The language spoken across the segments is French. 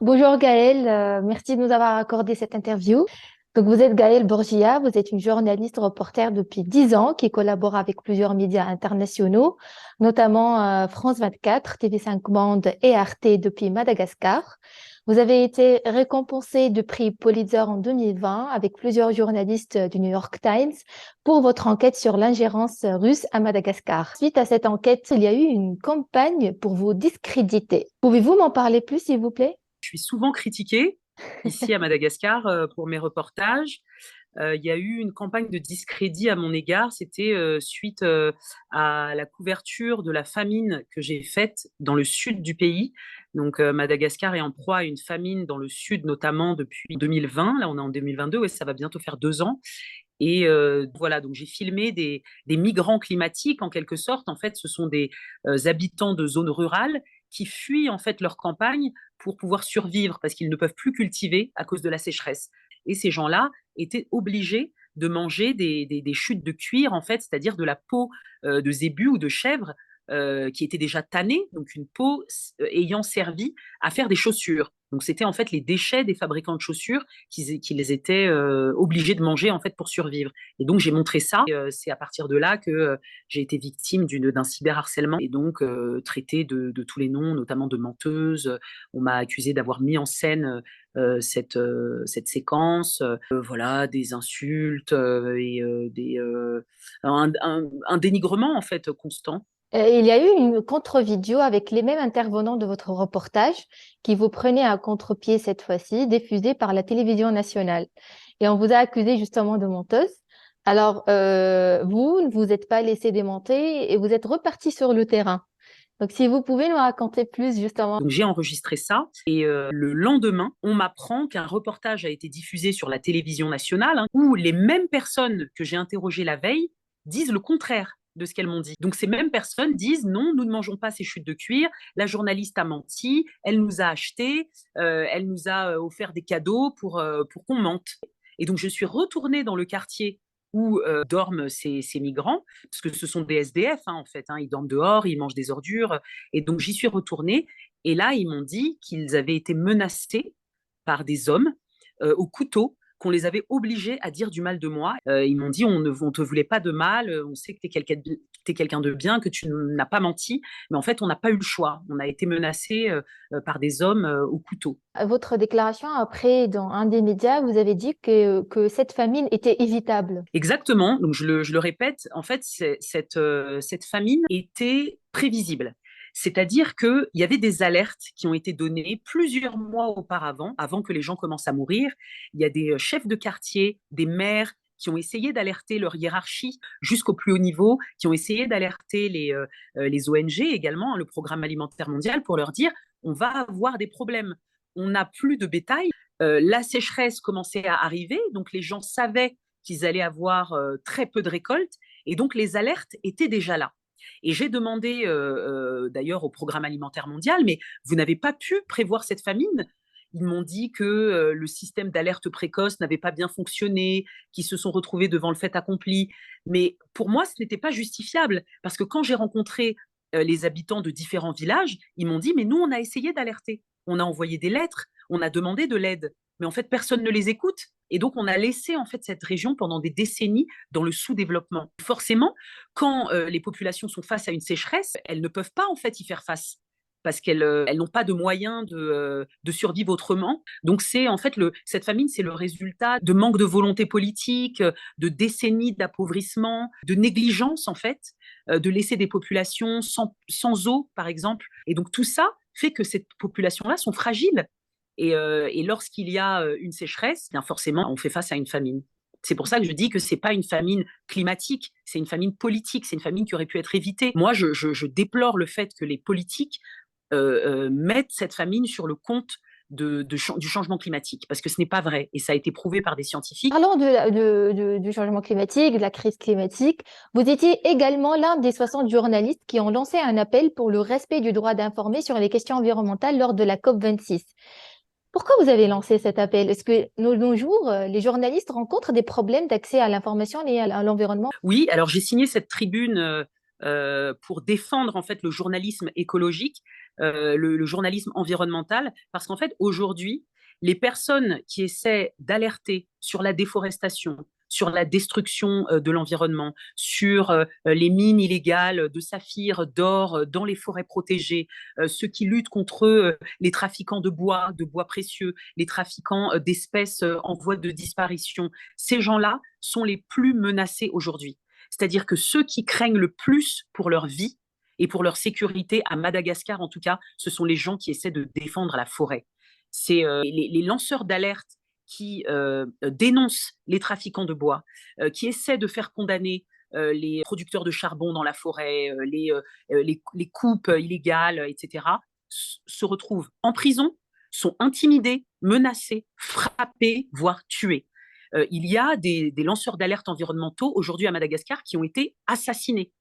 Bonjour Gaëlle, merci de nous avoir accordé cette interview. Donc vous êtes Gaëlle Borgia, vous êtes une journaliste reporter depuis 10 ans qui collabore avec plusieurs médias internationaux, notamment France 24, TV5 Monde et Arte depuis Madagascar. Vous avez été récompensée de prix Pulitzer en 2020 avec plusieurs journalistes du New York Times pour votre enquête sur l'ingérence russe à Madagascar. Suite à cette enquête, il y a eu une campagne pour vous discréditer. Pouvez-vous m'en parler plus, s'il vous plaît? Je suis souvent critiquée ici à Madagascar pour mes reportages. Il y a eu une campagne de discrédit à mon égard. C'était suite à la couverture de la famine que j'ai faite dans le sud du pays. Donc Madagascar est en proie à une famine dans le sud, notamment depuis 2020. Là, on est en 2022 et ça va bientôt faire 2 ans. Et voilà, donc j'ai filmé des migrants climatiques en quelque sorte. En fait, ce sont des habitants de zones rurales qui fuient en fait leur campagne pour pouvoir survivre parce qu'ils ne peuvent plus cultiver à cause de la sécheresse. Et ces gens-là étaient obligés de manger des chutes de cuir, en fait, c'est-à-dire de la peau de zébu ou de chèvre qui était déjà tannée, donc une peau ayant servi à faire des chaussures. Donc c'était en fait les déchets des fabricants de chaussures qu'ils étaient obligés de manger en fait pour survivre. Et donc j'ai montré ça. C'est à partir de là que j'ai été victime d'un cyberharcèlement et donc traitée de tous les noms, notamment de menteuse. On m'a accusé d'avoir mis en scène cette séquence, voilà, des insultes et un dénigrement en fait constant. Il y a eu une contre-vidéo avec les mêmes intervenants de votre reportage qui vous prenaient à contre-pied cette fois-ci, diffusée par la télévision nationale. Et on vous a accusé justement de menteuse. Alors, vous ne vous êtes pas laissé démonter et vous êtes reparti sur le terrain. Donc, si vous pouvez nous raconter plus justement. Donc j'ai enregistré ça et le lendemain, on m'apprend qu'un reportage a été diffusé sur la télévision nationale où les mêmes personnes que j'ai interrogées la veille disent le contraire de ce qu'elles m'ont dit. Donc ces mêmes personnes disent non, nous ne mangeons pas ces chutes de cuir, la journaliste a menti, elle nous a acheté, elle nous a offert des cadeaux pour qu'on mente. Et donc je suis retournée dans le quartier où dorment ces migrants, parce que ce sont des SDF en fait, ils dorment dehors, ils mangent des ordures, et donc j'y suis retournée, et là ils m'ont dit qu'ils avaient été menacés par des hommes au couteau, qu'on les avait obligés à dire du mal de moi. Ils m'ont dit on te voulait pas de mal, on sait que tu es quelqu'un de bien, que tu n'as pas menti, mais en fait on n'a pas eu le choix. On a été menacés par des hommes au couteau. À votre déclaration, après, dans un des médias, vous avez dit que cette famine était évitable. Exactement, donc je le répète, en fait, cette famine était prévisible. C'est-à-dire qu'il y avait des alertes qui ont été données plusieurs mois auparavant, avant que les gens commencent à mourir. Il y a des chefs de quartier, des maires qui ont essayé d'alerter leur hiérarchie jusqu'au plus haut niveau, qui ont essayé d'alerter les ONG également, le Programme alimentaire mondial, pour leur dire on va avoir des problèmes. On n'a plus de bétail. La sécheresse commençait à arriver, donc les gens savaient qu'ils allaient avoir très peu de récoltes, et donc les alertes étaient déjà là. Et j'ai demandé d'ailleurs au Programme alimentaire mondial, mais vous n'avez pas pu prévoir cette famine? Ils m'ont dit que le système d'alerte précoce n'avait pas bien fonctionné, qu'ils se sont retrouvés devant le fait accompli. Mais pour moi, ce n'était pas justifiable, parce que quand j'ai rencontré les habitants de différents villages, ils m'ont dit, mais nous, on a essayé d'alerter. On a envoyé des lettres, on a demandé de l'aide, mais en fait, personne ne les écoute. Et donc, on a laissé en fait cette région pendant des décennies dans le sous-développement. Forcément, quand les populations sont face à une sécheresse, elles ne peuvent pas en fait y faire face parce qu'elles elles n'ont pas de moyens de survivre autrement. Donc, c'est en fait cette famine, c'est le résultat de manque de volonté politique, de décennies d'appauvrissement, de négligence en fait, de laisser des populations sans eau, par exemple. Et donc, tout ça fait que ces populations-là sont fragiles. Et lorsqu'il y a une sécheresse, bien forcément, on fait face à une famine. C'est pour ça que je dis que c'est pas une famine climatique, c'est une famine politique, c'est une famine qui aurait pu être évitée. Moi, je déplore le fait que les politiques mettent cette famine sur le compte du changement climatique, parce que ce n'est pas vrai, et ça a été prouvé par des scientifiques. Parlons du changement climatique, de la crise climatique. Vous étiez également l'un des 60 journalistes qui ont lancé un appel pour le respect du droit d'informer sur les questions environnementales lors de la COP26. Pourquoi vous avez lancé cet appel? Est-ce que nos jours, les journalistes rencontrent des problèmes d'accès à l'information liée à l'environnement? Oui, alors j'ai signé cette tribune pour défendre en fait le journalisme écologique, le journalisme environnemental, parce qu'en fait aujourd'hui, les personnes qui essaient d'alerter sur la déforestation, sur la destruction de l'environnement, sur les mines illégales de saphir, d'or dans les forêts protégées, ceux qui luttent contre les trafiquants de bois précieux, les trafiquants d'espèces en voie de disparition, ces gens-là sont les plus menacés aujourd'hui. C'est-à-dire que ceux qui craignent le plus pour leur vie et pour leur sécurité, à Madagascar en tout cas, ce sont les gens qui essaient de défendre la forêt. C'est les lanceurs d'alerte qui dénoncent les trafiquants de bois, qui essaient de faire condamner les producteurs de charbon dans la forêt, les coupes illégales, etc., se retrouvent en prison, sont intimidés, menacés, frappés, voire tués. Il y a des lanceurs d'alerte environnementaux aujourd'hui à Madagascar qui ont été assassinés.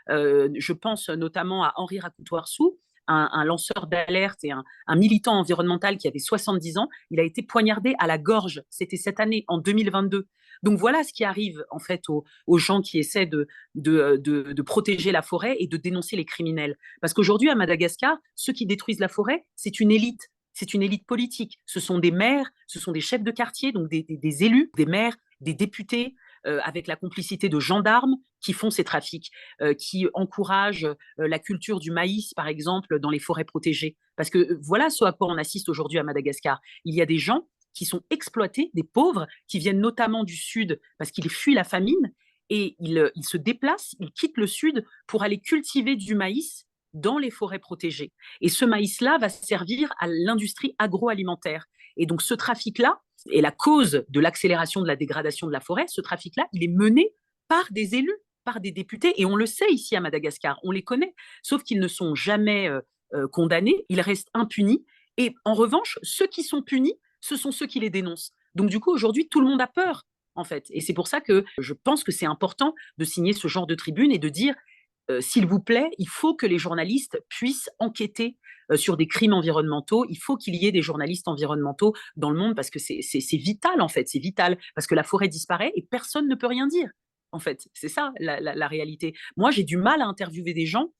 Je pense notamment à Henri Racoutoirsou, un lanceur d'alerte et un militant environnemental qui avait 70 ans. Il a été poignardé à la gorge. C'était cette année, en 2022. Donc voilà ce qui arrive en fait aux gens qui essaient de protéger la forêt et de dénoncer les criminels. Parce qu'aujourd'hui, à Madagascar, ceux qui détruisent la forêt, c'est une élite. C'est une élite politique. Ce sont des maires, ce sont des chefs de quartier, donc des élus, des maires, des députés, avec la complicité de gendarmes qui font ces trafics, qui encouragent la culture du maïs, par exemple, dans les forêts protégées. Parce que voilà ce à quoi on assiste aujourd'hui à Madagascar. Il y a des gens qui sont exploités, des pauvres, qui viennent notamment du sud parce qu'ils fuient la famine, et ils se déplacent, ils quittent le sud pour aller cultiver du maïs dans les forêts protégées. Et ce maïs-là va servir à l'industrie agroalimentaire. Et donc ce trafic-là est la cause de l'accélération de la dégradation de la forêt. Ce trafic-là, il est mené par des élus, par des députés, et on le sait ici à Madagascar, on les connaît, sauf qu'ils ne sont jamais condamnés, ils restent impunis. Et en revanche, ceux qui sont punis, ce sont ceux qui les dénoncent. Donc du coup, aujourd'hui, tout le monde a peur, en fait. Et c'est pour ça que je pense que c'est important de signer ce genre de tribune et de dire s'il vous plaît, il faut que les journalistes puissent enquêter sur des crimes environnementaux. Il faut qu'il y ait des journalistes environnementaux dans le monde parce que c'est vital, en fait. C'est vital parce que la forêt disparaît et personne ne peut rien dire. En fait, c'est ça la réalité. Moi, j'ai du mal à interviewer des gens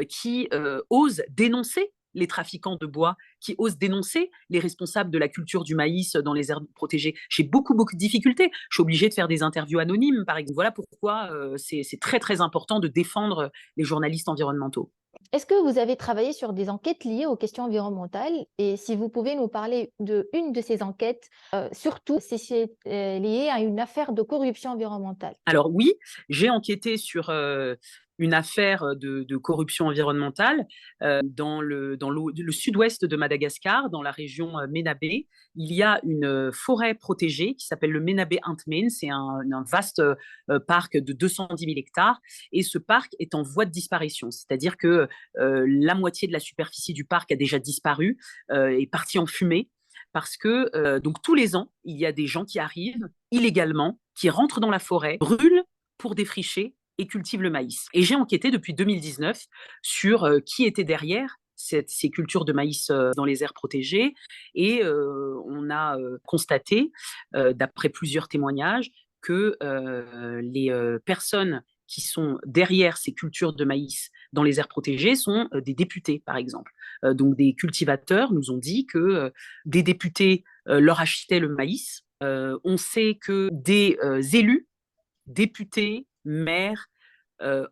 qui osent dénoncer les trafiquants de bois, qui osent dénoncer les responsables de la culture du maïs dans les aires protégées. J'ai beaucoup de difficultés. Je suis obligée de faire des interviews anonymes, par exemple. Voilà pourquoi c'est très, très important de défendre les journalistes environnementaux. Est-ce que vous avez travaillé sur des enquêtes liées aux questions environnementales? Et si vous pouvez nous parler d'une de ces enquêtes, surtout si c'est lié à une affaire de corruption environnementale. Alors oui, j'ai enquêté sur une affaire de corruption environnementale dans le sud-ouest de Madagascar, dans la région Ménabé. Il y a une forêt protégée qui s'appelle le Ménabé Antmen. C'est un vaste parc de 210 000 hectares. Et ce parc est en voie de disparition. C'est-à-dire que la moitié de la superficie du parc a déjà disparu, est partie en fumée. Parce que donc tous les ans, il y a des gens qui arrivent illégalement, qui rentrent dans la forêt, brûlent pour défricher et cultivent le maïs. Et j'ai enquêté depuis 2019 sur qui était derrière ces cultures de maïs dans les aires protégées. Et on a constaté, d'après plusieurs témoignages, que les personnes qui sont derrière ces cultures de maïs dans les aires protégées sont des députés, par exemple. Donc des cultivateurs nous ont dit que des députés leur achetaient le maïs. On sait que des députés, maires,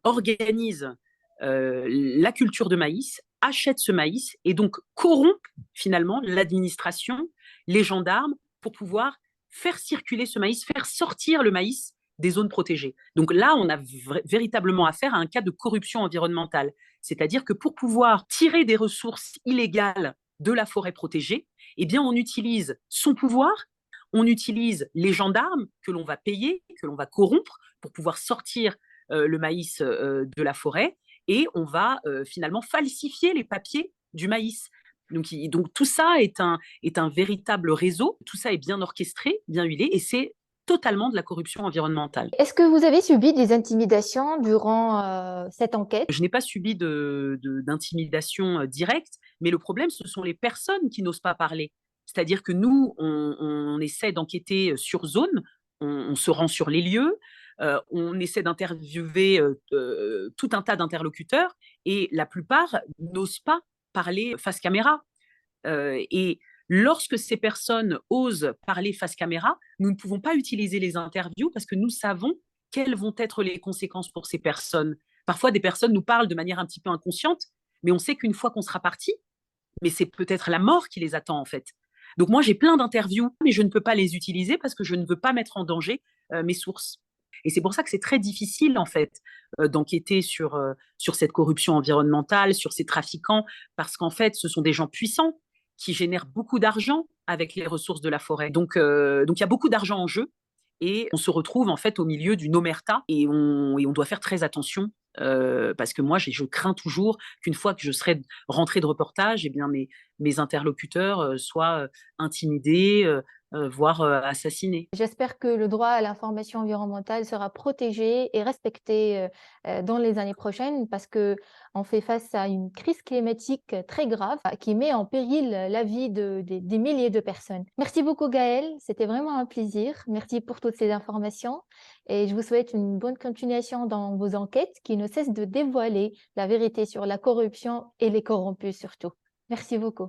organisent la culture de maïs, achètent ce maïs et donc corrompent finalement l'administration, les gendarmes pour pouvoir faire circuler ce maïs, faire sortir le maïs des zones protégées. Donc là, on a véritablement affaire à un cas de corruption environnementale. C'est-à-dire que pour pouvoir tirer des ressources illégales de la forêt protégée, eh bien, on utilise son pouvoir, on utilise les gendarmes que l'on va payer, que l'on va corrompre pour pouvoir sortir le maïs de la forêt, et on va finalement falsifier les papiers du maïs. Donc tout ça est un véritable réseau, tout ça est bien orchestré, bien huilé, et c'est totalement de la corruption environnementale. Est-ce que vous avez subi des intimidations durant cette enquête? Je n'ai pas subi d'intimidation directe, mais le problème, ce sont les personnes qui n'osent pas parler. C'est-à-dire que nous, on essaie d'enquêter sur zone, on se rend sur les lieux, on essaie d'interviewer tout un tas d'interlocuteurs et la plupart n'osent pas parler face caméra. Et lorsque ces personnes osent parler face caméra, nous ne pouvons pas utiliser les interviews parce que nous savons quelles vont être les conséquences pour ces personnes. Parfois, des personnes nous parlent de manière un petit peu inconsciente, mais on sait qu'une fois qu'on sera parti, mais c'est peut-être la mort qui les attend en fait. Donc moi, j'ai plein d'interviews, mais je ne peux pas les utiliser parce que je ne veux pas mettre en danger mes sources. Et c'est pour ça que c'est très difficile en fait d'enquêter sur cette corruption environnementale, sur ces trafiquants, parce qu'en fait, ce sont des gens puissants qui génèrent beaucoup d'argent avec les ressources de la forêt. Donc il y a beaucoup d'argent en jeu et on se retrouve en fait au milieu d'une omerta et on doit faire très attention parce que moi, je crains toujours qu'une fois que je serai rentrée de reportage, eh bien mes interlocuteurs soient intimidés, voire assassinés. J'espère que le droit à l'information environnementale sera protégé et respecté dans les années prochaines parce que on fait face à une crise climatique très grave qui met en péril la vie des milliers de personnes. Merci beaucoup Gaëlle, c'était vraiment un plaisir. Merci pour toutes ces informations et je vous souhaite une bonne continuation dans vos enquêtes qui ne cessent de dévoiler la vérité sur la corruption et les corrompus surtout. Merci beaucoup.